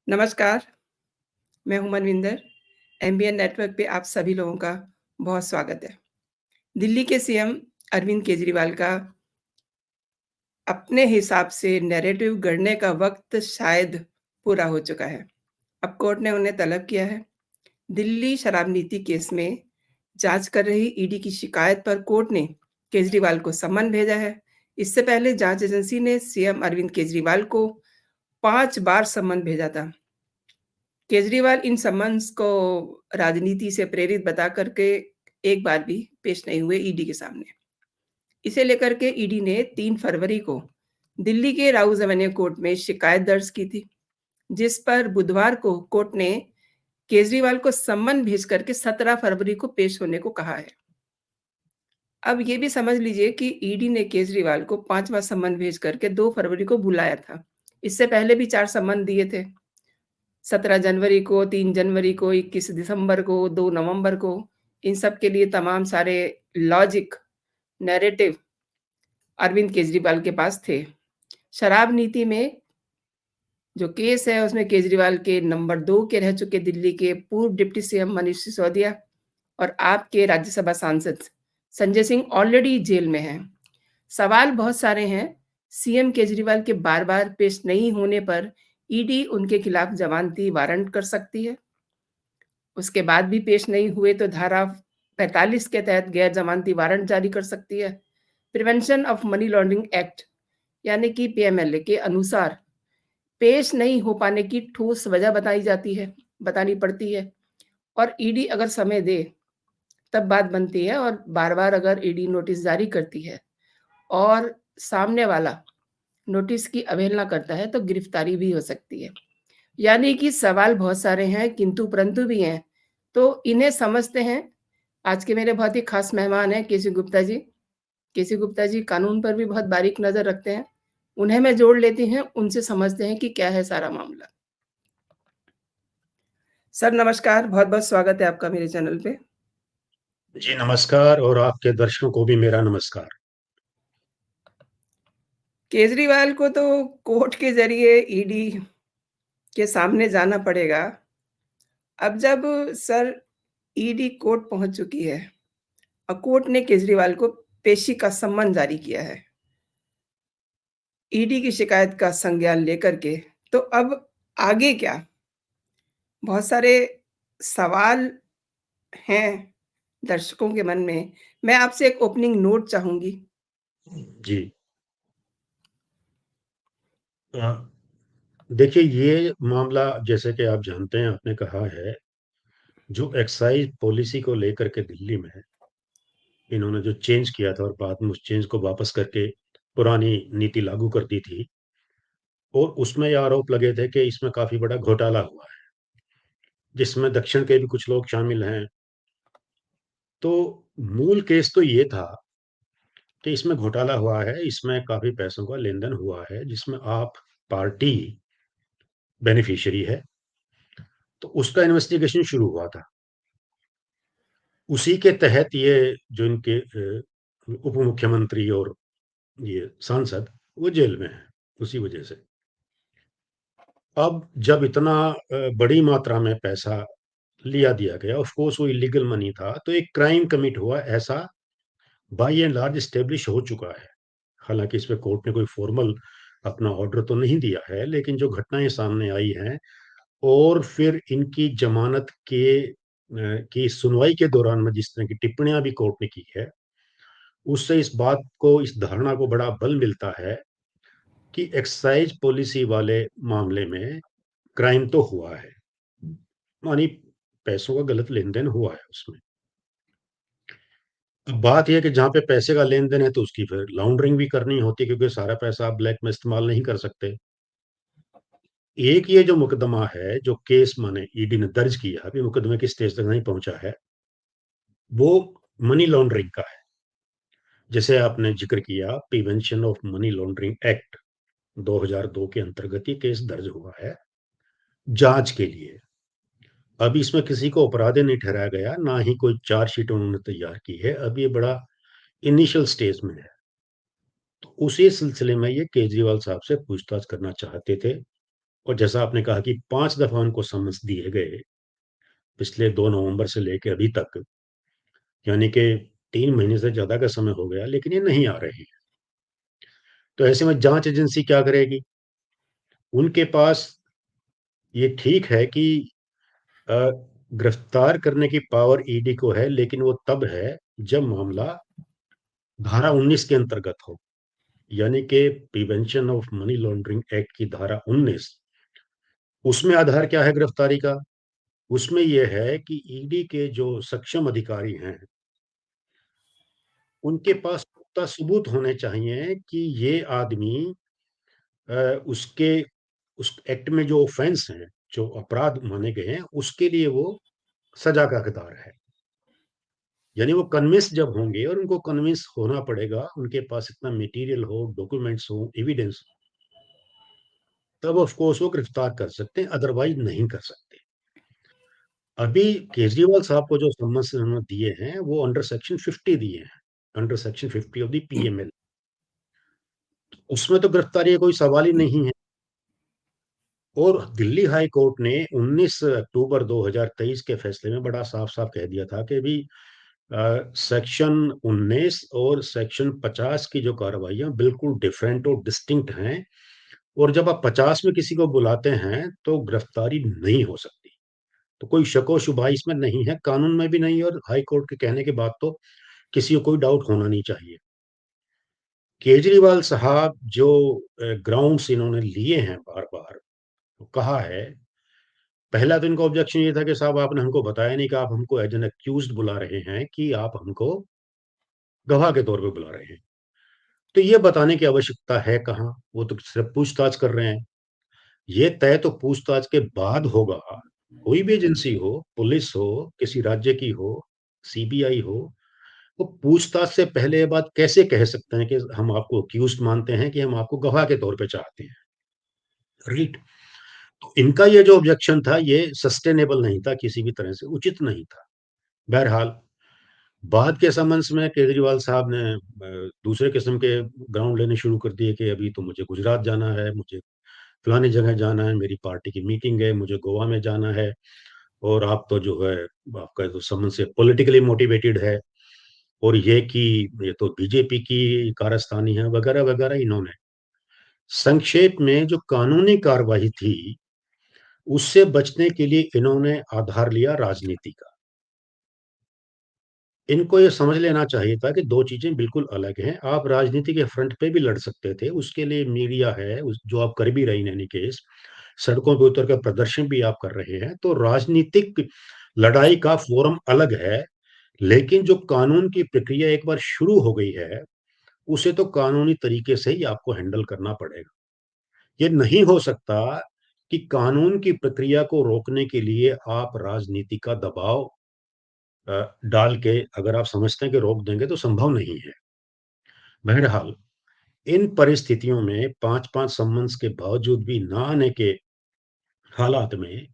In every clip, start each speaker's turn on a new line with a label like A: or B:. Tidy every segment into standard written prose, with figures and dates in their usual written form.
A: नमस्कार, मैं हूँ मनविंदर। एमबीएन नेटवर्क पे आप सभी लोगों का बहुत स्वागत है। दिल्ली के सीएम अरविंद केजरीवाल का अपने हिसाब से नैरेटिव गढ़ने का वक़्त शायद पूरा हो चुका है। अब कोर्ट ने उन्हें तलब किया है। दिल्ली शराब नीति केस में जाँच कर रही ईडी की शिकायत पर कोर्ट ने केजरीवाल को सम्मन भेजा है। इससे पहले जाँच एजेंसी ने सीएम अरविंद केजरीवाल को 5 बार सम्मन भेजा था। केजरीवाल इन सम्मन्स को राजनीति से प्रेरित बता कर के एक बार भी पेश नहीं हुए ईडी के सामने। इसे लेकर के ईडी ने 3 फरवरी को दिल्ली के राउज़ एवेन्यू कोर्ट में शिकायत दर्ज की थी, जिस पर बुधवार को कोर्ट ने केजरीवाल को सम्मन भेज कर के 17 फरवरी को पेश होने को कहा है। अब ये भी समझ लीजिए कि ईडी ने केजरीवाल को 5वाँ सम्मन भेज कर के 2 फरवरी को बुलाया था। इससे पहले भी 4 सम्मन दिए थे। 17 जनवरी को, 3 जनवरी को, 21 दिसंबर को, 2 नवंबर को, इन सब के लिए तमाम सारे लॉजिक, नैरेटिव अरविंद केजरीवाल के पास थे। शराब नीति में जो केस है उसमें केजरीवाल के नंबर 2 के रह चुके दिल्ली के पूर्व डिप्टी सीएम मनीष सिसोदिया और आपके राज्यसभा सांसद संजय सिंह ऑलरेडी जेल में हैं। सवाल बहुत सारे हैं। सीएम केजरीवाल के बार-बार पेश नहीं होने पर ईडी उनके खिलाफ जमानती वारंट कर सकती है। उसके बाद भी पेश नहीं हुए तो धारा 45 के तहत गैर जमानती वारंट जारी कर सकती है। Prevention of money laundering act यानी कि पीएमएलए के अनुसार पेश नहीं हो पाने की ठोस वजह बतानी पड़ती है और ईडी अगर समय दे तब बात बनती है और बार-बार अगर ईडी नोटिस जारी करती है और सामने वाला नोटिस की अवहेलना करता है तो गिरफ्तारी भी हो सकती है। यानी कि सवाल बहुत सारे हैं, किंतु-परंतु भी हैं। तो इन्हें समझते हैं। आज के मेरे बहुत ही ख़ास मेहमान हैं केसी गुप्ता जी। केसी गुप्ता जी कानून पर भी बहुत बारीक नज़र रखते हैं। उन्हें मैं जोड़ लेती हूँ, उनसे समझते हैं कि क्या है सारा मामला। सर नमस्कार, बहुत-बहुत स्वागत है आपका मेरे चैनल पे।
B: जी, नमस्कार और आपके दर्शकों को भी मेरा नमस्कार।
A: केजरीवाल को तो कोर्ट के ज़रिए ईडी के सामने जाना पड़ेगा। अब जब सर ईडी कोर्ट पहुँच चुकी है और कोर्ट ने केजरीवाल को पेशी का सम्मन जारी किया है। ईडी की शिकायत का संज्ञान लेकर के, तो अब आगे क्या? बहुत सारे सवाल हैं दर्शकों के मन में। मैं आपसे एक ओपनिंग नोट चाहूँगी।
B: जी। अ, देखिए ये मामला जैसे कि आप जानते हैं आपने कहा है, जो एक्साइज़ पॉलिसी को लेकर के दिल्ली में इन्होंने जो चेंज किया था और बाद में उस चेंज को वापस करके पुरानी नीति लागू कर दी थी और उसमें ये आरोप लगे थे कि इसमें काफ़ी बड़ा घोटाला हुआ है, जिसमें दक्षिण के भी कुछ लोग शामिल हैं। तो मूल केस तो ये था कि इसमें घोटाला हुआ है, इसमें काफ़ी पैसों का लेन-देन हुआ है, जिसमें आप पार्टी बेनिफिशियरी है, तो उसका इन्वेस्टिगेशन शुरू हुआ था। उसी के तहत ये जो इनके उप मुख्यमंत्री और ये सांसद, वो जेल में हैं, उसी वजह से। अब जब इतना बड़ी मात्रा में पैसा लिया दिया गया, ऑफ़ कोर्स वो इल्लीगल मनी था, तो एक क्राइम कमिट हुआ, ऐसा बाय एंड लार्ज एस्टेब्लिश हो चुका है। हालाँकि इसपे कोर्ट ने कोई फ़ॉर्मल अपना ऑर्डर तो नहीं दिया है, लेकिन जो घटनाएँ सामने आई हैं और फिर इनकी ज़मानत की सुनवाई के दौरान में जिस तरह की टिप्पणियाँ भी कोर्ट ने की है, उससे इस बात को, इस धारणा को बड़ा बल मिलता है कि एक्साइज़ पॉलिसी वाले मामले में क्राइम तो हुआ है। मानी पैसों का गलत लेन-देन हुआ है उसमें। अब बात ये है कि जहाँ पे पैसे का लेन-देन है तो उसकी फिर लॉन्ड्रिंग भी करनी होती है क्योंकि सारा पैसा आप ब्लैक में इस्तेमाल नहीं कर सकते। एक ये जो मुकदमा है, जो केस माने ईडी ने दर्ज किया, अभी मुकदमे की स्टेज तक नहीं पहुँचा है, वो मनी लॉन्ड्रिंग का है। जैसे आपने ज़िक्र किया prevention of money laundering act 2002 के अंतर्गत ये केस दर्ज हुआ है, जाँच के लिए। अभी इसमें किसी को अपराधी नहीं ठहराया गया, ना ही कोई चार्जशीट उन्होंने तैयार की है, अभी ये बड़ा इनिशियल स्टेज में है। तो उसी सिलसिले में ये केजरीवाल साहब से पूछताछ करना चाहते थे और जैसा आपने कहा कि 5 दफ़ा उनको समन्स दिए गए, पिछले 2 नवंबर से लेके अभी तक, यानी कि 3 महीने से ज़्यादा का समय हो गया, लेकिन ये नहीं आ रहे हैं। तो ऐसे में जाँच एजेंसी क्या करेगी? उनके पास ये ठीक है कि अ, गिरफ्तार करने की पावर ईडी को है, लेकिन वो तब है जब मामला धारा 19 के अंतर्गत हो, यानी कि prevention of money laundering act की धारा 19। उसमें आधार क्या है गिरफ्तारी का? उसमें ये है कि ईडी के जो सक्षम अधिकारी हैं, उनके पास पुख्ता सबूत होने चाहिए कि ये आदमी अ, उसके उस एक्ट में जो ऑफेंस हैं, जो अपराध माने गए हैं, उसके लिए वो सजा का हकदार है। यानी वो कन्विंस जब होंगे और उनको कन्विंस होना पड़ेगा, उनके पास इतना मटेरियल हो, डॉक्यूमेंट्स हो, एविडेंस हो, तब ऑफ कोर्स वो गिरफ्तार कर सकते हैं, अदरवाइज़ नहीं कर सकते। अभी केजरीवाल साहब को जो समन्स उन्होंने दिए हैं, वो अंडर सेक्शन 50 दिए हैं, under section 50 of the PML. उसमें तो गिरफ्तारी का कोई सवाल ही नहीं है। और दिल्ली हाई कोर्ट ने 19 अक्टूबर 2023 के फैसले में बड़ा साफ-साफ कह दिया था कि भई सेक्शन 19 और सेक्शन 50 की जो कार्रवाइयाँ बिल्कुल डिफरेंट और डिस्टिंक्ट हैं, और जब आप 50 में किसी को बुलाते हैं, तो गिरफ्तारी नहीं हो सकती। तो कोई शक-ओ-शुबा इसमें नहीं है, कानून में भी नहीं है, और हाई कोर्ट के कहने के बाद तो किसी को कोई डाउट होना नहीं चाहिए। केजरीवाल साहब जो ग्राउंड्स इन्होंने लिए हैं बार-बार, तो कहा है, पहला तो इनका ऑब्जेक्शन ये था कि साहब आपने हमको बताया नहीं कि आप हमको एज़ एन एक्यूज़्ड बुला रहे हैं कि आप हमको गवाह के तौर पे बुला रहे हैं। तो ये बताने की आवश्यकता है कहाँ? वो तो सिर्फ़ पूछताछ कर रहे हैं। ये तय तो पूछताछ के बाद होगा। कोई भी एजेंसी हो, पुलिस हो, किसी राज्य की हो, सीबीआई हो, वो पूछताछ से पहले ये बात कैसे कह सकते हैं कि हम आपको एक्यूज़्ड मानते हैं कि हम आपको गवाह के तौर पे चाहते हैं, राइट? तो इनका ये जो ऑब्जेक्शन था, ये सस्टेनेबल नहीं था, किसी भी तरह से उचित नहीं था। बहरहाल, बाद के समन्स में केजरीवाल साहब ने दूसरे किस्म के ग्राउंड लेने शुरू कर दिए कि अभी तो मुझे गुजरात जाना है, मुझे फलानी जगह जाना है, मेरी पार्टी की मीटिंग है, मुझे गोवा में जाना है, और आप तो जो है, आपका तो समझ से पॉलिटिकली मोटिवेटेड है, और ये कि ये तो बीजेपी की कारस्तानी है, वगैरह-वगैरह। इन्होंने संक्षेप में जो कानूनी कार्यवाही थी, उससे बचने के लिए इन्होंने आधार लिया राजनीति का। इनको ये समझ लेना चाहिए था कि 2 चीज़ें बिल्कुल अलग हैं। आप राजनीति के फ्रंट पे भी लड़ सकते थे, उसके लिए मीडिया है, उस जो आप कर भी रहे हैं इन एनी केस, सड़कों पे उतर कर प्रदर्शन भी आप कर रहे हैं, तो राजनीतिक लड़ाई का फ़ोरम अलग है, लेकिन जो कानून की प्रक्रिया एक बार शुरू हो गई है, उसे तो कानूनी तरीके से ही आपको हैंडल करना पड़ेगा। ये नहीं हो सकता कि कानून की प्रक्रिया को रोकने के लिए आप राजनीति का दबाव डाल के अगर आप समझते हैं कि रोक देंगे, तो संभव नहीं है। बहरहाल, इन परिस्थितियों में 5-5 सम्मन्स के बावजूद भी ना आने के हालात में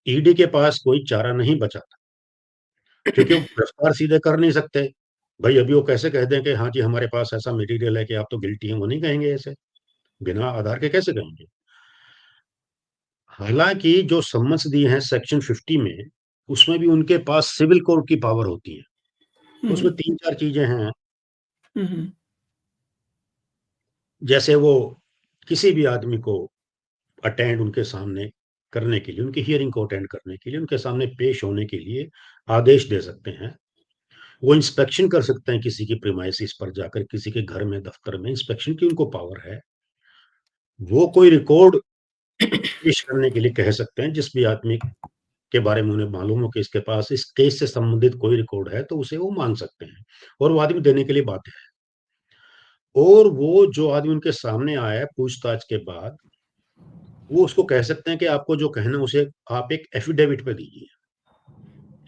B: ईडी के पास कोई चारा नहीं बचा था, क्योंकि वो गिरफ्तार सीधे कर नहीं सकते। भई अभी वो कैसे कह दें कि हाँ जी, हमारे पास ऐसा मटेरियल है कि आप तो गिल्टी हैं, वो नहीं कहेंगे ऐसे, बिना आधार के कैसे कहेंगे? हालाँकि जो सम्मन्स दिए हैं सेक्शन 50 में, उसमें भी उनके पास सिविल कोर्ट की पावर होती है।
A: हुँ,
B: उसमें
A: हुँ।
B: 3-4 चीज़ें हैं,
A: हुँ, हुँ।
B: जैसे वो किसी भी आदमी को अटेंड उनके सामने करने के लिए, उनकी हियरिंग को अटेंड करने के लिए, उनके सामने पेश होने के लिए आदेश दे सकते हैं। वो इंस्पेक्शन कर सकते हैं किसी की प्रीमाइसेस पर जाकर, किसी के घर में, दफ्तर में इंस्पेक्शन की उनको पावर है। वो कोई रिकॉर्ड पेश करने के लिए कह सकते हैं, जिस भी आदमी के बारे में उन्हें मालूम हो कि इसके पास इस केस से संबंधित कोई रिकॉर्ड है, तो उसे वो माँग सकते हैं, और वो आदमी देने के लिए बाध्य है। और वो जो आदमी उनके सामने आया है पूछताछ के बाद, वो उसको कह सकते हैं कि आपको जो कहना है उसे आप एक एफिडेविट पे दीजिए।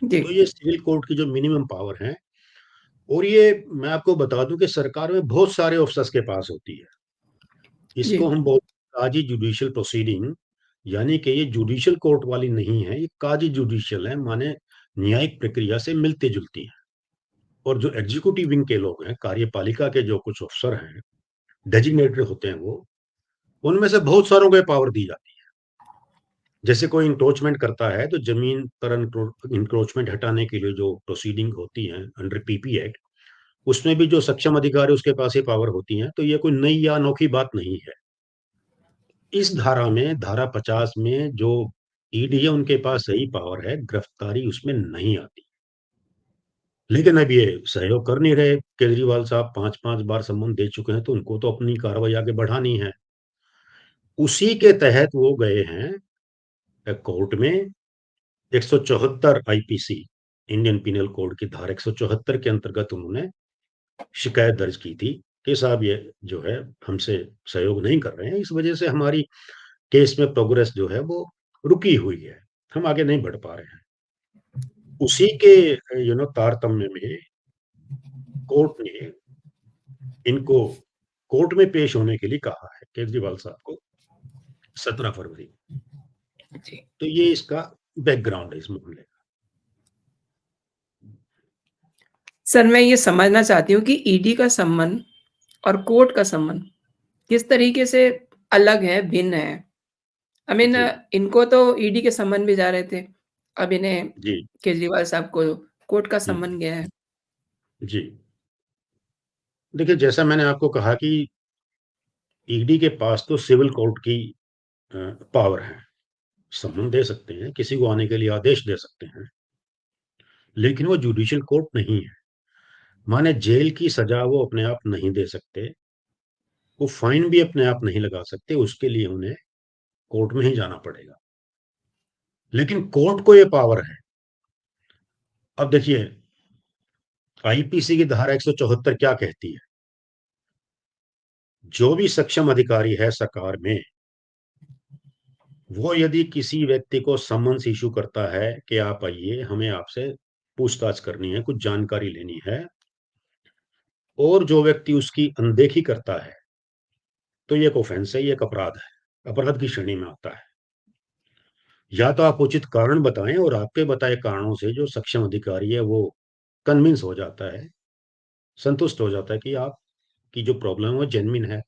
A: जी,
B: तो ये सिविल कोर्ट की जो मिनिमम पावर है, और ये मैं आपको बता दूँ कि सरकार में बहुत सारे ऑफिसर्स के पास होती है।
A: जी।
B: इसको हम बोलते हैं काजी जुडिशियल प्रोसीडिंग, यानी कि ये जुडिशियल कोर्ट वाली नहीं है, ये काजी जुडिशियल है, माने न्यायिक प्रक्रिया से मिलती-जुलती है। और जो एग्जीक्यूटिव विंग के लोग हैं, कार्यपालिका के जो कुछ अफ़सर हैं, डेज़िग्नेटेड होते हैं वो उनमें से बहुत सारों को ये पावर दी जाती है। जैसे कोई इंक्रोचमेंट करता है, तो ज़मीन पर इंक्रोचमेंट हटाने के लिए जो प्रोसीडिंग होती है अंडर पीपी एक्ट, उसमें भी जो सक्षम अधिकारी उसके पास ये पावर होती हैं, तो ये कोई नई या अनोखी बात नहीं है। इस धारा में, धारा 50 में जो ईडी है, उनके पास सही पावर है, गिरफ्तारी उसमें नहीं आती। लेकिन अब ये सहयोग कर नहीं रहे। केजरीवाल साहब 5-5 बार सम्मन दे चुके हैं, तो उनको तो अपनी कार्रवाई आगे बढ़ानी है। उसी के तहत वो गए हैं कोर्ट में। 174 आईपीसी, इंडियन पिनल कोड की धारा 174 के अंतर्गत उन्होंने शिकायत दर्ज की थी कि साहब ये जो है हमसे सहयोग नहीं कर रहे हैं, इस वजह से हमारी केस में प्रोग्रेस जो है वो रुकी हुई है, हम आगे नहीं बढ़ पा रहे हैं। उसी के तारतम्य में कोर्ट ने इनको कोर्ट में पेश होने के लिए कहा है, केजरीवाल साहब को, 17 फरवरी।
A: जी।
B: तो ये इसका बैकग्राउंड है इस मामले का।
A: सर, मैं ये समझना चाहती हूँ कि ईडी का सम्मन और कोर्ट का सम्मन किस तरीके से अलग है, भिन्न है? आई मीन
B: जी,
A: इनको तो ईडी के सम्मन भी जा रहे थे, अब इन्हें
B: जी,
A: केजरीवाल साहब को कोर्ट का
B: हुँ,
A: सम्मन गया है।
B: जी। देखिए, जैसा मैंने आपको कहा कि ईडी के पास तो सिविल कोर्ट की अ, पावर है, सम्मन दे सकते हैं, किसी को आने के लिए आदेश दे सकते हैं, लेकिन वो जुडिशियल कोर्ट नहीं है। माने जेल की सज़ा वो अपने आप नहीं दे सकते, वो फाइन भी अपने आप नहीं लगा सकते, उसके लिए उन्हें कोर्ट में ही जाना पड़ेगा। लेकिन कोर्ट को ये पावर है। अब देखिए, आईपीसी की धारा 174 क्या कहती है? जो भी सक्षम अधिकारी है सरकार में, वो यदि किसी व्यक्ति को समन्स इश्यू करता है कि आप आइए, हमें आपसे पूछताछ करनी है, कुछ जानकारी लेनी है, और जो व्यक्ति उसकी अनदेखी करता है, तो ये एक ऑफेंस है, ये एक अपराध है, अपराध की श्रेणी में आता है। या तो आप उचित कारण बताएं, और आपके बताए कारणों से जो सक्षम अधिकारी है वो कन्विंस हो जाता है, संतुष्ट हो जाता है कि आपकी जो प्रॉब्लम है वो जेन्युइन है।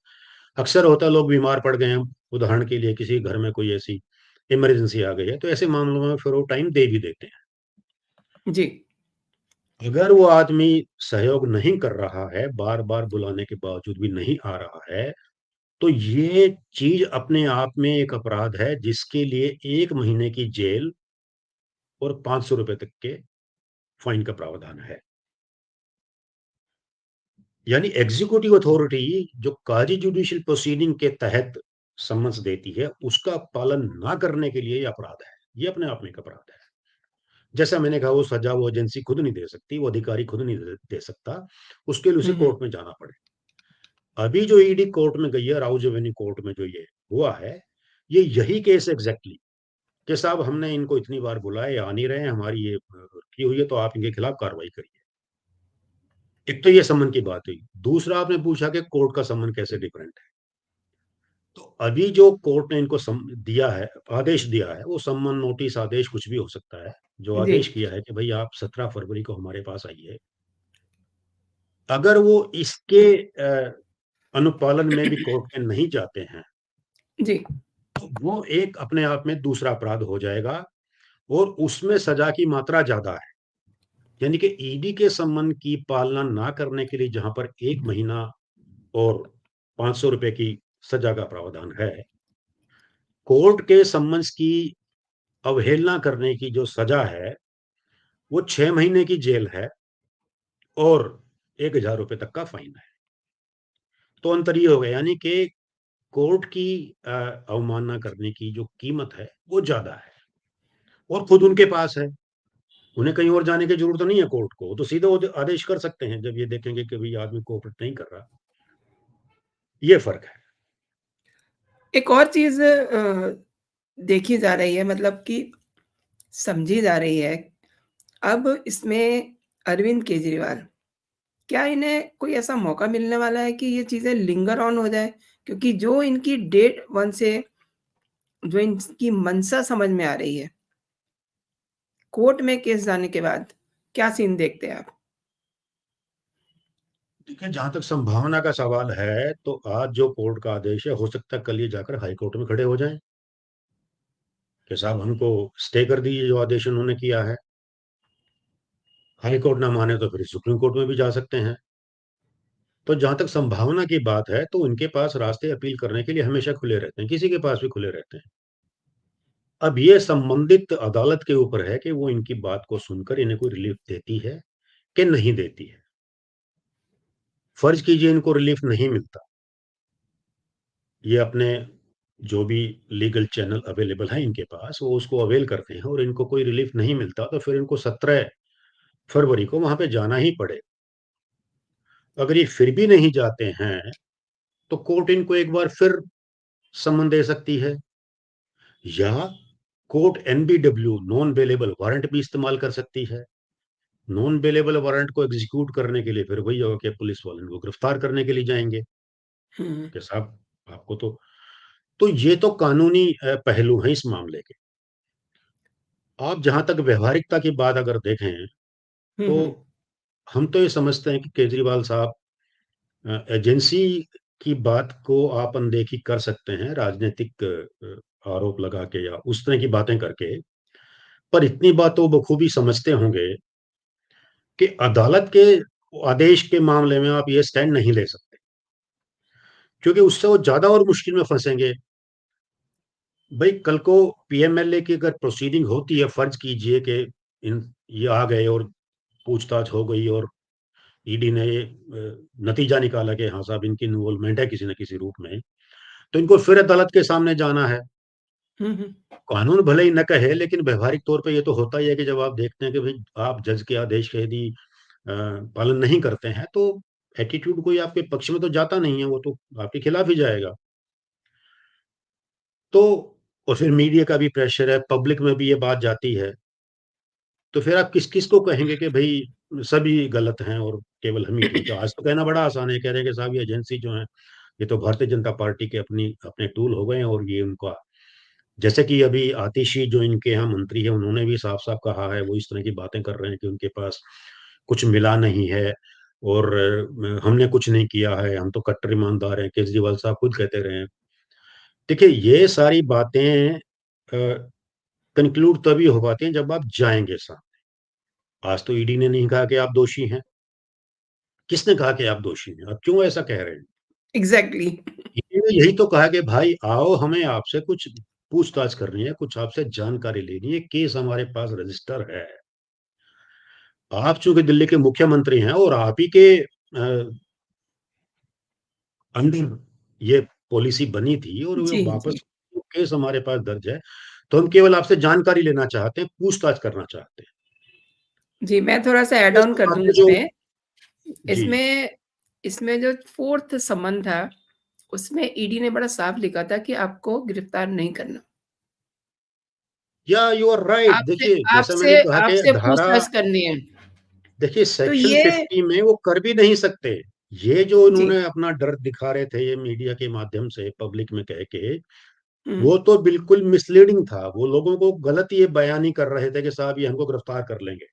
B: अक्सर होता है, लोग बीमार पड़ गए हैं, उदाहरण के लिए किसी घर में कोई ऐसी इमरजेंसी आ गई है, तो ऐसे मामलों में फिर वो टाइम दे भी देते हैं।
A: जी।
B: अगर वो आदमी सहयोग नहीं कर रहा है, बार-बार बुलाने के बावजूद भी नहीं आ रहा है, तो ये चीज़ अपने आप में एक अपराध है, जिसके लिए 1 महीने की जेल और ₹500 तक के फाइन का प्रावधान है। यानी एग्जीक्यूटिव अथॉरिटी जो क्वाज़ी जुडिशियल प्रोसीडिंग के तहत समन्स देती है, उसका पालन ना करने के लिए ये अपराध है। ये अपने आप में एक अपराध है। जैसा मैंने कहा, वो सज़ा वो एजेंसी खुद नहीं दे सकती, वो अधिकारी खुद नहीं दे दे सकता, उसके लिए उसे
A: हुँ, हुँ।
B: कोर्ट में जाना पड़े। अभी जो ईडी कोर्ट में गई है, राउज़ एवेन्यू कोर्ट में जो ये हुआ है, ये यही केस एग्ज़ैक्टली कि साहब हमने इनको इतनी बार बुलाया, ये आ नहीं रहे हैं, हमारी ये की हुई है, तो आप इनके खिलाफ कार्रवाई करिए। एक तो ये सम्मन की बात हुई। दूसरा, आपने पूछा कि कोर्ट का सम्मन कैसे डिफरेंट है। तो अभी जो कोर्ट ने इनको दिया है, आदेश दिया है, वो सम्मन, नोटिस, आदेश कुछ भी हो सकता है। जो
A: जी।
B: आदेश किया है कि भई आप 17 फरवरी को हमारे पास आइए। अगर वो इसके अनुपालन में भी कोर्ट के नहीं जाते हैं,
A: जी।
B: तो वो एक अपने आप में दूसरा अपराध हो जाएगा, और उसमें सज़ा की मात्रा ज़्यादा है। यानी कि ईडी के सम्मन की पालना ना करने के लिए जहाँ पर 1 महीना और ₹500 की सज़ा का प्रावधान है, कोर्ट के सम्मन्स की अवहेलना करने की जो सज़ा है, वो 6 महीने की जेल है और ₹1000 तक का फ़ाइन है। तो अंतर ये हो गया, यानी कि कोर्ट की अवमानना करने की जो कीमत है, वो ज़्यादा है, और खुद उनके पास है। उन्हें कहीं और जाने की ज़रूरत नहीं है कोर्ट को, वो तो सीधे वो आदेश कर सकते हैं, जब ये देखेंगे कि भई आदमी कोऑपरेट नहीं कर रहा। ये फ़र्क है।
A: एक और चीज़ देखी जा रही है मतलब कि समझी जा रही है, अब इसमें अरविंद केजरीवाल, क्या इन्हें कोई ऐसा मौका मिलने वाला है कि ये चीज़ें लिंगर ऑन हो जाए? क्योंकि जो इनकी डे 1 से जो इनकी मंशा समझ में आ रही है, कोर्ट में केस जाने के बाद क्या सीन देखते हैं आप?
B: देखिए, जहाँ तक संभावना का सवाल है, तो आज जो कोर्ट का आदेश है, हो सकता है कल ये जाकर हाई कोर्ट में खड़े हो जाएँ, कि साहब हमको स्टे कर दीजिए जो आदेश उन्होंने किया है। हाई कोर्ट ना माने तो फिर सुप्रीम कोर्ट में भी जा सकते हैं। तो जहाँ तक संभावना की बात है, तो उनके पास रास्ते अपील करने के लिए हमेशा खुले रहते हैं, किसी के पास भी खुले रहते हैं। अब ये संबंधित अदालत के ऊपर है कि वो इनकी बात को सुनकर इन्हें कोई रिलीफ देती है कि नहीं देती है। फ़र्ज़ कीजिए इनको रिलीफ नहीं मिलता, ये अपने जो भी लीगल चैनल अवेलेबल हैं इनके पास, वो उसको अवेल करते हैं और इनको कोई रिलीफ नहीं मिलता, तो फिर इनको 17 फरवरी को वहाँ पे जाना ही पड़ेगा। अगर ये फिर भी नहीं जाते हैं, तो कोर्ट इनको एक बार फिर समन दे सकती है, या court NBW non bailable warrant भी इस्तेमाल कर सकती है। नॉन बेलेबल वारंट को एग्जीक्यूट करने के लिए फिर वही होगा कि पुलिस वाले इनको गिरफ्तार करने के लिए जाएँगे,
A: हुँ,
B: कि साहब आपको तो ये तो कानूनी पहलू हैं इस मामले के। आप जहाँ तक व्यावहारिकता की बात अगर देखें,
A: हुँ, हुँ।
B: तो हम तो ये समझते हैं कि केजरीवाल साहब एजेंसी की बात को आप अनदेखी कर सकते हैं राजनीतिक आरोप लगा के या उस तरह की बातें करके। पर इतनी बात तो बखूबी समझते होंगे कि अदालत के आदेश के मामले में आप ये स्टैंड नहीं ले सकते, क्योंकि उससे वो ज़्यादा और मुश्किल में फँसेंगे। भई कल को पीएमएलए की अगर प्रोसीडिंग होती है, फ़र्ज़ कीजिए कि इन ये आ गए और पूछताछ हो गई और ईडी ने नतीजा निकाला कि हाँ साहब इनकी इन्वॉल्वमेंट है किसी न किसी रूप में, तो इनको फिर अदालत के सामने जाना है।
A: हुँ, हुँ।
B: कानून भले ही न कहे, लेकिन व्यावहारिक तौर पे ये तो होता ही है कि जब आप देखते हैं कि भई आप जज के आदेश का यदि पालन नहीं करते हैं, तो एटीट्यूड कोई आपके पक्ष में तो जाता नहीं है, वो तो आपके खिलाफ ही जाएगा। तो और फिर मीडिया का भी प्रेशर है, पब्लिक में भी ये बात जाती है, तो फिर आप किस-किस को कहेंगे कि भई सभी गलत हैं और केवल हम ही ठीक है। आज तो कहना बड़ा आसान है, कह रहे हैं कि साहब ये एजेंसी जो है, ये तो भारतीय जनता पार्टी के अपने टूल हो गए हैं और ये उनका जैसे कि अभी आतिशी जो इनके यहाँ मंत्री हैं, उन्होंने भी साफ-साफ कहा है, वो इस तरह की बातें कर रहे हैं कि उनके पास कुछ मिला नहीं है और हमने कुछ नहीं किया है, हम तो कट्टर ईमानदार हैं, केजरीवाल साहब खुद कहते रहे हैं। देखिए, ये सारी बातें कन्क्लूड तभी हो पाती हैं जब आप जाएँगे साहब। आज तो ईडी ने नहीं कहा कि आप दोषी हैं। किसने कहा कि आप दोषी हैं? आप क्यों ऐसा कह रहे हैं?
A: एग्ज़ैक्टली।
B: ईडी ने यही तो कहा कि भाई आओ हमें आपसे कुछ पूछताछ करनी है, कुछ आपसे जानकारी लेनी है, केस हमारे पास रजिस्टर है। आप चूँकि दिल्ली के मुख्यमंत्री हैं और आप ही के अंडर ये पॉलिसी बनी थी और वो
A: जी, जी।
B: वापस केस हमारे पास दर्ज है, तो हम केवल आपसे जानकारी लेना चाहते हैं, पूछताछ करना चाहते हैं।
A: जी, मैं थोड़ा-सा ऐड
B: ये
A: ऑन
B: सब
A: कर दूँ
B: बातें जो
A: इसमें।
B: जी,
A: इसमें इसमें जो 4th समन था, उसमें ईडी ने बड़ा साफ लिखा था कि आपको गिरफ्तार नहीं करना।
B: या यू आर राइट
A: आपसे
B: देखिए, जैसा
A: आपसे
B: मैंने कहा कि
A: आपसे
B: धारा
A: पूछताछ करनी है।
B: देखिए
A: तो
B: सेक्शन
A: ये
B: 50 में वो कर भी नहीं सकते। ये जो
A: जी।
B: इन्होंने अपना डर दिखा रहे थे ये मीडिया के माध्यम से पब्लिक में कह के,
A: हुँ,
B: वो तो बिल्कुल मिसलीडिंग था। वो लोगों को गलत ये बयानी कर रहे थे कि साहब ये हमको गिरफ्तार कर लेंगे।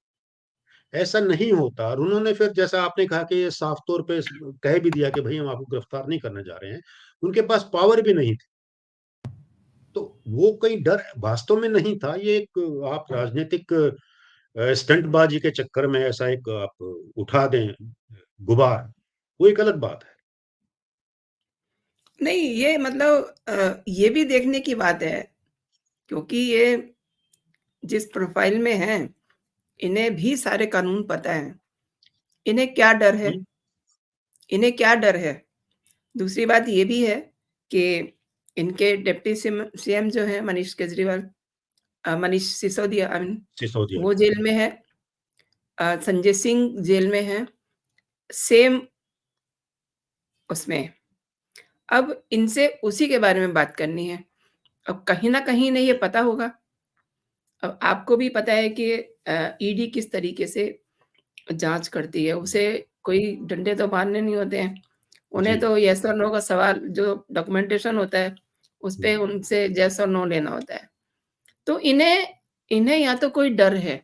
B: ऐसा नहीं होता और उन्होंने फिर जैसा आपने कहा कि ये साफ तौर पे कह भी दिया कि भई हम आपको गिरफ्तार नहीं करने जा रहे हैं। उनके पास पावर भी नहीं थी। तो वो कोई डर वास्तव में नहीं था। ये एक आप राजनीतिक स्टंटबाजी के चक्कर में ऐसा एक आप उठा दें गुबार, वो एक अलग बात है।
A: नहीं ये मतलब ये भी देखने की बात है, क्योंकि ये जिस प्रोफ़ाइल में हैं, इन्हें भी सारे कानून पता हैं। इन्हें क्या डर है?
B: हुँ,
A: इन्हें क्या डर है? दूसरी बात ये भी है कि इनके डिप्टी सीएम जो हैं मनीष केजरीवाल, मनीष सिसोदिया आई मीन,
B: सिसोदिया
A: वो
B: जी।
A: जेल में है, संजय सिंह जेल में हैं, सेम उसमें। अब इनसे उसी के बारे में बात करनी है। अब कहीं न कहीं इन्हें ये पता होगा। अब आपको भी पता है कि ईडी किस तरीके से जाँच करती है। उसे कोई डंडे तो मारने नहीं होते हैं।
B: जी।
A: उन्हें तो येस और नो का सवाल जो डॉक्यूमेंटेशन होता है, उसपे
B: हुँ,
A: उनसे येस और नो लेना होता है। तो इन्हें इन्हें या तो कोई डर है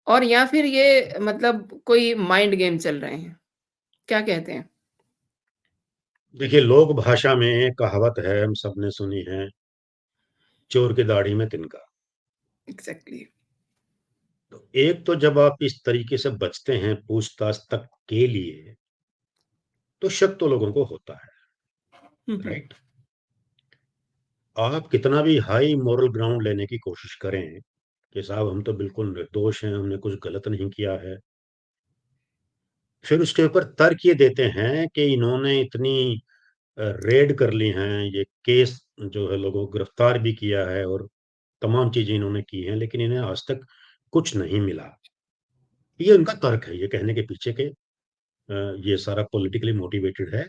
A: और या फिर ये मतलब कोई माइंड गेम चल रहे हैं? क्या कहते हैं?
B: देखिए, लोक भाषा में एक कहावत है, हम सबने सुनी है, चोर की दाढ़ी में तिनका।
A: एग्ज़ैक्टली।
B: तो एक तो जब आप इस तरीके से बचते हैं पूछताछ तक के लिए, तो शक तो लोगों को होता है,
A: हुँ, हुँ।
B: राइट? आप कितना भी हाई मोरल ग्राउंड लेने की कोशिश करें, कि साहब हम तो बिल्कुल निर्दोष हैं, हमने कुछ गलत नहीं किया है। फिर उसके ऊपर तर्क ये देते हैं कि इन्होंने इतनी रेड कर ली हैं, ये केस जो है लोगों को गिरफ्तार भी किया है और तमाम चीज़ें इन्होंने की हैं, लेकिन इन्हें आज तक कुछ नहीं मिला। ये उनका तर्क है, ये कहने के पीछे के ये सारा पॉलिटिकली मोटिवेटेड है।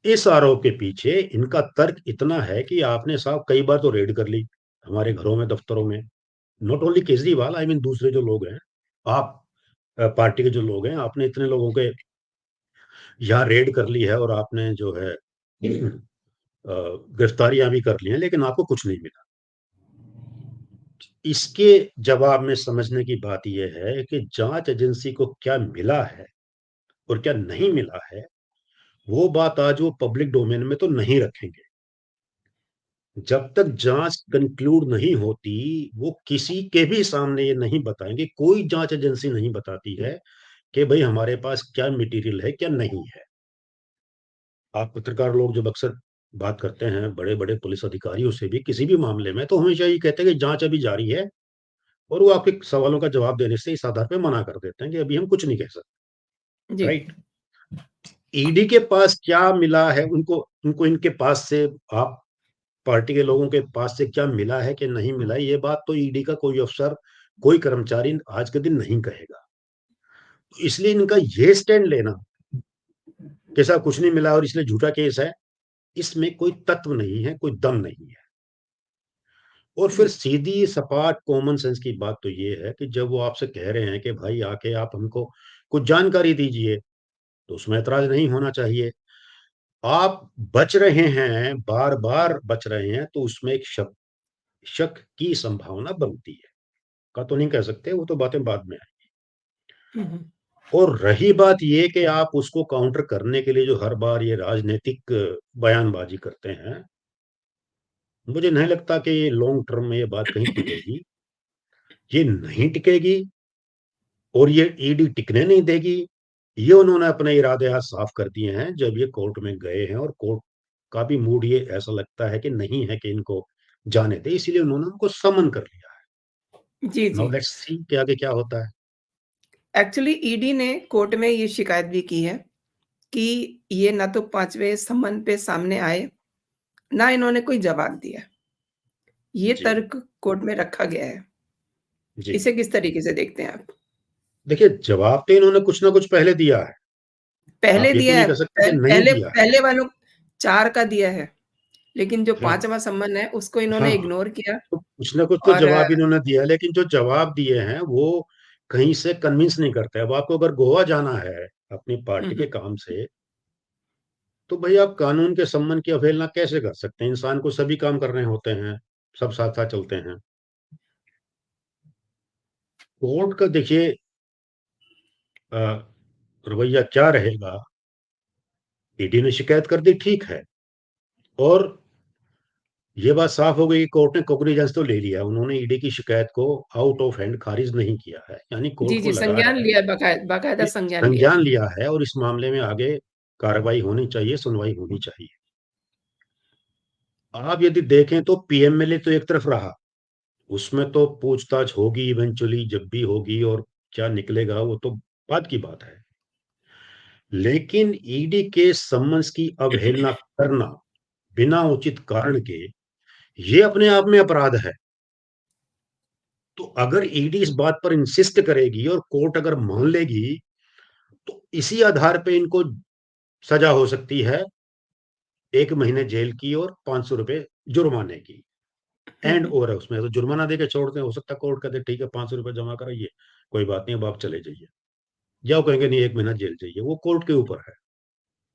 B: इस आरोप के पीछे इनका तर्क इतना है कि आपने साहब कई बार तो रेड कर ली, हमारे घरों में, दफ्तरों में। Not only Kejriwal, I mean दूसरे जो लोग हैं, आप पार्टी के जो लोग हैं, आपने इतने लोगों के यहाँ रेड कर ली है और आपने जो है गिरफ्तारियाँ भी कर ली हैं, लेकिन आपको कुछ नहीं मिला। इसके जवाब में समझने की बात ये है कि जाँच एजेंसी को क्या मिला है और क्या नहीं मिला है, वो बात आज वो पब्लिक डोमेन में तो नहीं रखेंगे। जब तक जाँच कंक्लूड नहीं होती, वो किसी के भी सामने ये नहीं बताएँगे, कोई जाँच एजेंसी नहीं बताती है कि भई हमारे पास क्या मटीरियल है, क्या नहीं है। आप पत्रकार लोग जब अक्सर बात करते हैं बड़े-बड़े पुलिस अधिकारियों से भी किसी भी मामले में, तो हमेशा ये कहते हैं कि जाँच अभी जारी है और वो आपके सवालों का जवाब देने से इस आधार पे मना कर देते हैं कि अभी हम कुछ नहीं कह सकते,
A: जी।
B: राइट? ईडी के पास क्या मिला है, उनको उनको इनके पास से, आप पार्टी के लोगों के पास से क्या मिला है कि नहीं मिला है, ये बात तो ईडी का कोई अफ़सर, कोई कर्मचारी आज के दिन नहीं कहेगा। तो इसलिए इनका ये स्टैंड लेना कि साहब कुछ नहीं मिला और इसलिए झूठा केस है, इसमें कोई तत्व नहीं है, कोई दम नहीं है। और फिर
A: जी।
B: सीधी सपाट कॉमन सेंस की बात तो ये है कि जब वो आपसे कह रहे हैं कि भाई आके आप हमको कुछ जानकारी दीजिए, तो उसमें ऐतराज़ नहीं होना चाहिए। आप बच रहे हैं, बार-बार बच रहे हैं, तो उसमें एक शक शक की संभावना बनती है। का तो नहीं कह सकते, वो तो बातें बाद में आएँ।
A: हुँ, हुँ।
B: और रही बात ये कि आप उसको काउंटर करने के लिए जो हर बार ये राजनैतिक बयानबाज़ी करते हैं, मुझे नहीं लगता कि ये लॉन्ग टर्म में ये बात कहीं टिकेगी। ये नहीं टिकेगी और ये ईडी टिकने नहीं देगी। ये उन्होंने अपने इरादे आज साफ कर दिए हैं जब ये कोर्ट में गए हैं और कोर्ट का भी मूड ये ऐसा लगता है कि नहीं है कि इनको जाने दें, इसीलिए उन्होंने उनको समन कर लिया है।
A: जी,
B: नाउ
A: जी।
B: लेट्स सी कि आगे क्या होता है।
A: एक्चुअली ईडी ने कोर्ट में ये शिकायत भी की है कि ये ना तो 5वें सम्मन पे सामने आए, ना इन्होंने कोई जवाब दिया। ये
B: जी,
A: तर्क कोर्ट में रखा गया है।
B: जी।
A: इसे किस तरीके से देखते हैं आप?
B: देखिए, जवाब तो इन्होंने कुछ ना कुछ पहले दिया है।
A: पहले
B: आप ये तो
A: दिया
B: नहीं
A: है,
B: कह सकते कि नहीं
A: पहले
B: दिया है।
A: पहले वालों 4 का दिया है, लेकिन जो
B: हाँ,
A: 5वां सम्मन है, उसको
B: हाँ,
A: इन्होंने
B: हाँ।
A: इग्नोर किया
B: तो कुछ ना कुछ तो
A: और
B: जवाब इन्होंने दिया है, लेकिन जो जवाब दिए हैं वो कहीं से कन्विंस नहीं करते। अब आपको अगर गोवा जाना है अपनी
A: हुँ,
B: पार्टी के
A: हुँ।
B: काम से, तो भई आप कानून के सम्मन की अवहेलना कैसे कर सकते हैं? इंसान को सभी काम करने होते हैं, सब साथ-साथ चलते हैं। कोर्ट का देखिए अ, रवैया क्या रहेगा, ईडी ने शिकायत कर दी, ठीक है। और ये बात साफ हो गई कि कोर्ट ने कोग्निजेंस तो ले लिया। उन्होंने ईडी की शिकायत को आउट ऑफ हैंड खारिज नहीं किया है। यानी
A: जी,
B: कोर्ट को
A: जी,
B: लगा
A: संज्ञान
B: है
A: लिया है बाकायदा
B: कि
A: संज्ञान लिया
B: संज्ञान
A: है।
B: लिया है और इस मामले में आगे कार्रवाई होनी चाहिए, सुनवाई होनी चाहिए। आप यदि देखें तो पीएमएलए तो एक तरफ रहा, उसमें तो पूछताछ होगी इवेंचुअली, जब भी होगी और क्या निकलेगा वो तो बाद की बात है। लेकिन ईडी के सम्मन्स की अवहेलना करना बिना उचित कारण के, ये अपने आप में अपराध है। तो अगर ईडी इस बात पर इंसिस्ट करेगी और कोर्ट अगर मान लेगी, तो इसी आधार पे इनको सज़ा हो सकती है 1 महीने जेल की और ₹500 जुर्माने की।
A: हुँ,
B: एंड
A: हुँ।
B: ओवर है उसमें, तो जुर्माना देके छोड़ दें, हो सकता है कोर्ट कह दे ठीक है ₹500 जमा कराइए, कोई बात नहीं अब आप चले जाइए। या वो कहेंगे नहीं 1 महीना जेल चाहिए, वो कोर्ट के ऊपर है।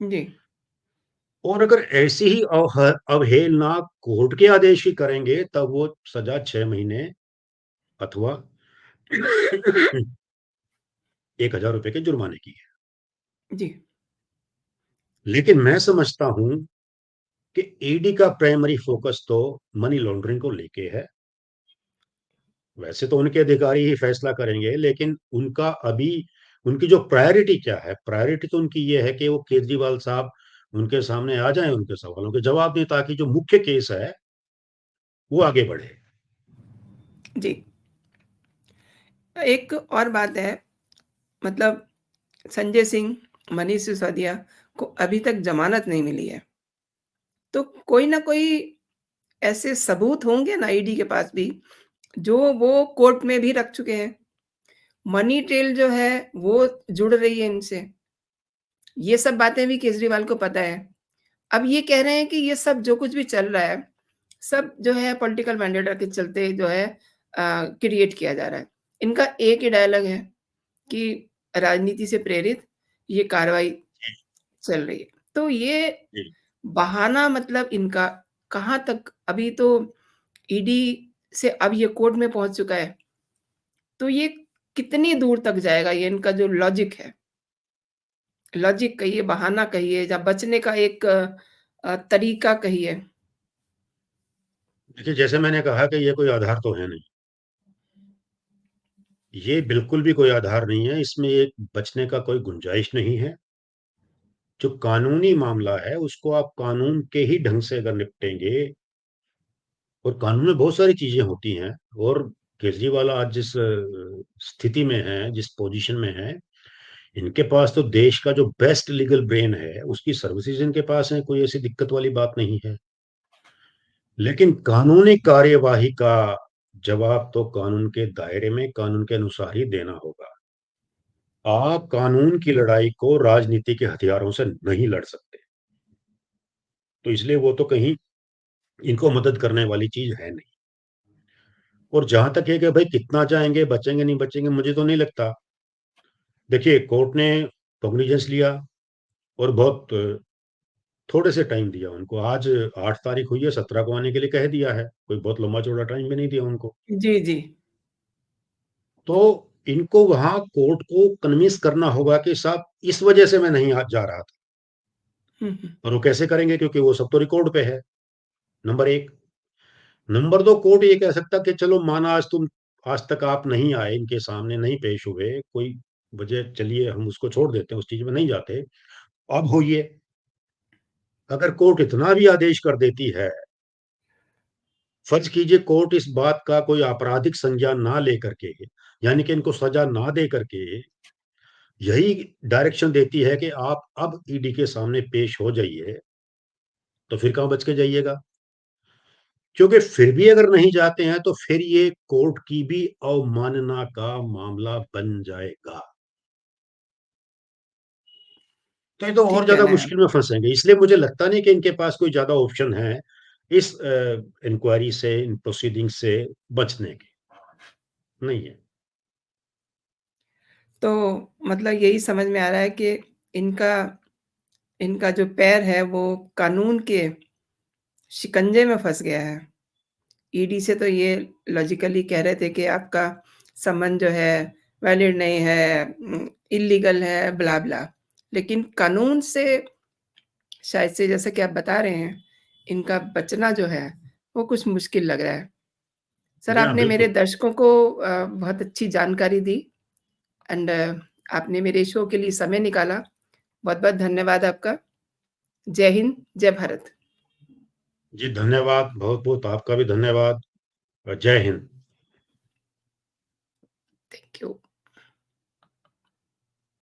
A: जी।
B: और अगर ऐसी ही अवहेलना कोर्ट के आदेश की करेंगे, तब वो सज़ा 6 महीने अथवा ₹1000 के जुर्माने की है।
A: जी।
B: लेकिन मैं समझता हूँ कि ईडी का प्राइमरी फ़ोकस तो मनी लॉन्ड्रिंग को लेके है। वैसे तो उनके अधिकारी ही फैसला करेंगे, लेकिन उनका अभी उनकी जो प्रायोरिटी क्या है? प्रायोरिटी तो उनकी ये है कि वो केजरीवाल साहब उनके सामने आ जाएँ, उनके सवालों के जवाब दें, ताकि जो मुख्य केस है, वो आगे बढ़े।
A: जी। एक और बात है, मतलब संजय सिंह, मनीष सिसोदिया को अभी तक ज़मानत नहीं मिली है। तो कोई ना कोई ऐसे सबूत होंगे ना ईडी के पास भी, जो वो कोर्ट में भी रख चुके हैं। मनी ट्रेल जो है, वो जुड़ रही है इनसे। ये सब बातें भी केजरीवाल को पता है। अब ये कह रहे हैं कि ये सब जो कुछ भी चल रहा है, सब जो है पॉलिटिकल वेंडेटा के चलते जो है क्रिएट किया जा रहा है। इनका एक ही डायलॉग है कि राजनीति से प्रेरित ये कार्रवाई
B: जी,
A: चल रही है। तो ये
B: जी।
A: बहाना मतलब इनका कहाँ तक, अभी तो ईडी से अब ये कोर्ट में पहुँच चुका है। तो ये कितनी दूर तक जाएगा, ये इनका जो लॉजिक है, लॉजिक कहिए, बहाना कहिए या बचने का एक तरीका कहिए।
B: देखिए, जैसे मैंने कहा कि ये कोई आधार तो है नहीं। ये बिल्कुल भी कोई आधार नहीं है, इसमें एक बचने का कोई गुंजाइश नहीं है। जो कानूनी मामला है, उसको आप कानून के ही ढंग से अगर निपटेंगे, और कानून में बहुत सारी चीज़ें होती हैं, और केजरीवाल आज जिस स्थिति में हैं, जिस पोज़ीशन में हैं, इनके पास तो देश का जो बेस्ट लीगल ब्रेन है, उसकी सर्विसेज़ इनके पास हैं, कोई ऐसी दिक्कत वाली बात नहीं है। लेकिन कानूनी कार्यवाही का जवाब तो कानून के दायरे में, कानून के अनुसार ही देना होगा। आप कानून की लड़ाई को राजनीति के हथियारों से नहीं लड़ सकते। तो इसलिए वो तो कहीं इनको मदद करने वाली चीज़ है नहीं। और जहाँ तक है कि भाई कितना जाएँगे, बचेंगे, नहीं बचेंगे, मुझे तो नहीं लगता। देखिए, कोर्ट ने कॉग्निजेंस लिया और बहुत थोड़े से टाइम दिया उनको। आज 8 तारीख हुई है, 17 को आने के लिए कह दिया है। कोई बहुत लंबा-चौड़ा टाइम भी नहीं दिया उनको।
A: जी, जी।
B: तो इनको वहाँ कोर्ट को कन्विंस करना होगा कि साहब इस वजह से मैं नहीं जा रहा था।
A: हुँ, हुँ।
B: और वो कैसे करेंगे, क्योंकि वो सब तो रिकॉर्ड पे है, नंबर 1। नंबर 2, कोर्ट ये कह सकता कि चलो माना आज तक आप नहीं आए, इनके सामने नहीं पेश हुए, कोई वजह, चलिए हम उसको छोड़ देते हैं, उस चीज़ में नहीं जाते। अब होइए, अगर कोर्ट इतना भी आदेश कर देती है, फ़र्ज़ कीजिए कोर्ट इस बात का कोई आपराधिक संज्ञान ना लेकर के, यानी कि इनको सज़ा ना दे करके यही डायरेक्शन देती है कि आप अब ईडी के सामने पेश हो जाइए, तो फिर कहाँ बच के जाइएगा? क्योंकि फिर भी अगर नहीं जाते हैं, तो फिर ये कोर्ट की भी अवमानना का मामला बन जाएगा। तो ये तो और
A: ठीक
B: ज़्यादा
A: कहना है
B: मुश्किल में
A: आपका।
B: फँसेंगे। इसलिए मुझे लगता नहीं कि इनके पास कोई ज़्यादा ऑप्शन है, इस इंक्वायरी से, इन प्रोसीडिंग से बचने के, नहीं है।
A: तो मतलब यही समझ में आ रहा है कि इनका इनका जो पैर है वो कानून के शिकंजे में फँस गया है। ईडी से तो ये लॉजिकली कह रहे थे कि आपका संबंध जो है वैलिड नहीं है, इल्लीगल है, ब्ला-ब्ला। लेकिन कानून से शायद से, जैसा कि आप बता रहे हैं, इनका बचना जो है वो कुछ मुश्किल लग रहा है। सर,
B: जी हाँ,
A: आपने मेरे
B: बिल्कुल।
A: दर्शकों को बहुत अच्छी जानकारी दी एंड आपने मेरे शो के लिए समय निकाला। बहुत-बहुत धन्यवाद आपका। जय हिंद, जय भारत।
B: जी, धन्यवाद। बहुत-बहुत आपका भी धन्यवाद। जय हिंद।
A: Thank you.